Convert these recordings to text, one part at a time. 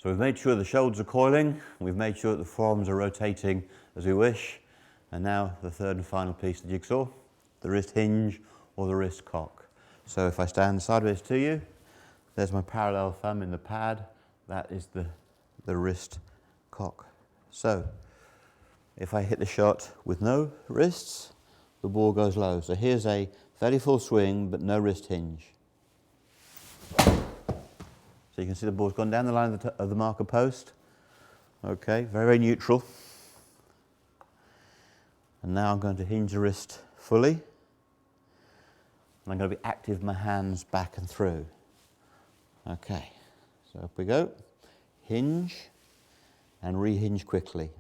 So we've made sure the shoulders are coiling, we've made sure that the forearms are rotating as we wish, and now the third and final piece of the jigsaw, the wrist hinge or the wrist cock. So if I stand sideways to you, there's my parallel thumb in the pad, that is the wrist cock. So if I hit the shot with no wrists, the ball goes low. So here's a fairly full swing, but no wrist hinge. So you can see the ball's gone down the line of the marker post. Okay, very, very neutral. And now I'm going to hinge the wrist fully. And I'm going to be active with my hands back and through. Okay, so up we go. Hinge and rehinge quickly.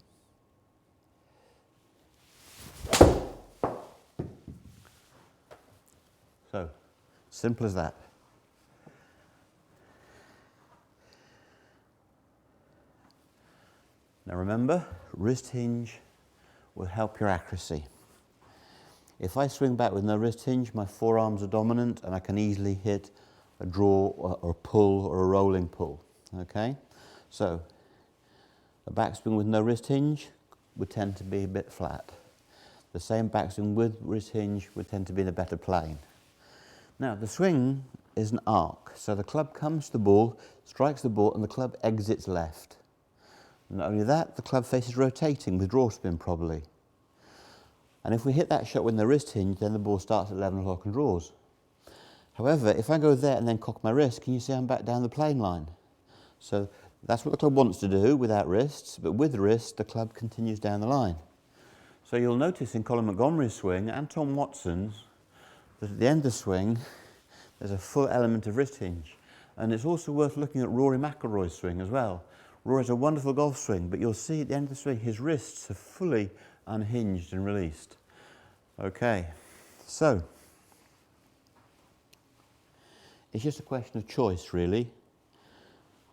So, simple as that. Now remember, wrist hinge will help your accuracy. If I swing back with no wrist hinge, my forearms are dominant and I can easily hit a draw or a pull or a rolling pull. Okay? So, a backswing with no wrist hinge would tend to be a bit flat. The same backswing with wrist hinge would tend to be in a better plane. Now, the swing is an arc, so the club comes to the ball, strikes the ball, and the club exits left. Not only that, the club face is rotating with draw spin probably. And if we hit that shot with the wrist hinge, then the ball starts at 11 o'clock and draws. However, if I go there and then cock my wrist, can you see I'm back down the plane line? So that's what the club wants to do without wrists, but with the wrist, the club continues down the line. So you'll notice in Colin Montgomery's swing and Tom Watson's that at the end of the swing, there's a full element of wrist hinge. And it's also worth looking at Rory McIlroy's swing as well. Rory's a wonderful golf swing, but you'll see at the end of the swing, his wrists are fully unhinged and released. Okay, so it's just a question of choice, really.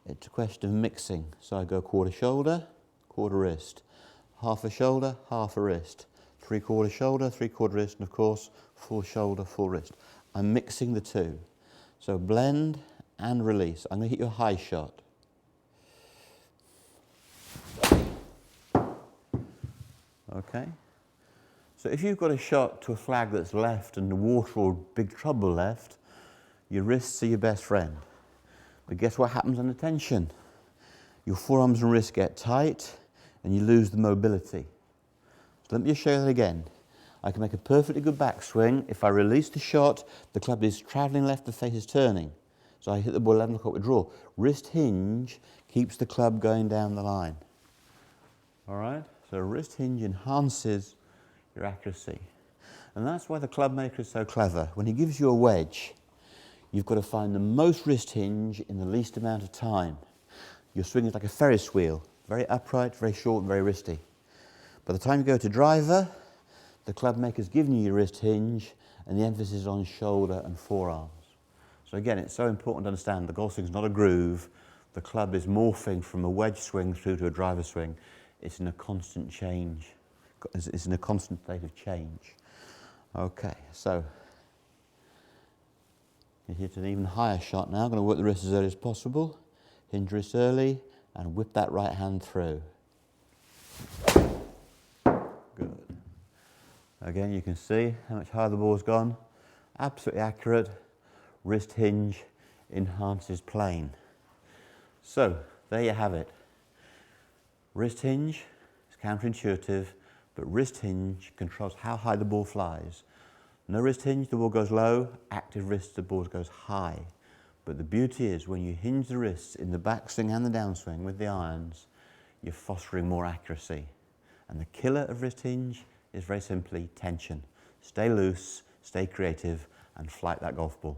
It's a question of mixing. So I go quarter shoulder, quarter wrist, half a shoulder, half a wrist, 3/4 shoulder, 3/4 wrist, and of course, full shoulder, full wrist. I'm mixing the two. So blend and release. I'm going to hit you a high shot. Okay, so if you've got a shot to a flag that's left and the water or big trouble left, your wrists are your best friend. But guess what happens under tension? Your forearms and wrists get tight and you lose the mobility. So let me just show you that again. I can make a perfectly good backswing. If I release the shot, the club is travelling left, the face is turning. So I hit the ball 11 o'clock with draw. Wrist hinge keeps the club going down the line. All right? So wrist hinge enhances your accuracy. And that's why the club maker is so clever. When he gives you a wedge, you've got to find the most wrist hinge in the least amount of time. Your swing is like a Ferris wheel, very upright, very short, and very wristy. By the time you go to driver, the club maker's given you your wrist hinge, and the emphasis is on shoulder and forearms. So again, it's so important to understand the golf swing is not a groove. The club is morphing from a wedge swing through to a driver swing. It's in a constant change. It's in a constant state of change. Okay, so you hit an even higher shot now. I'm going to work the wrist as early as possible. Hinge wrist early and whip that right hand through. Good. Again, you can see how much higher the ball's gone. Absolutely accurate. Wrist hinge enhances plane. So, there you have it. Wrist hinge is counterintuitive, but wrist hinge controls how high the ball flies. No wrist hinge, the ball goes low. Active wrist, the ball goes high. But the beauty is when you hinge the wrists in the backswing and the downswing with the irons, you're fostering more accuracy. And the killer of wrist hinge is very simply tension. Stay loose, stay creative, and flight that golf ball.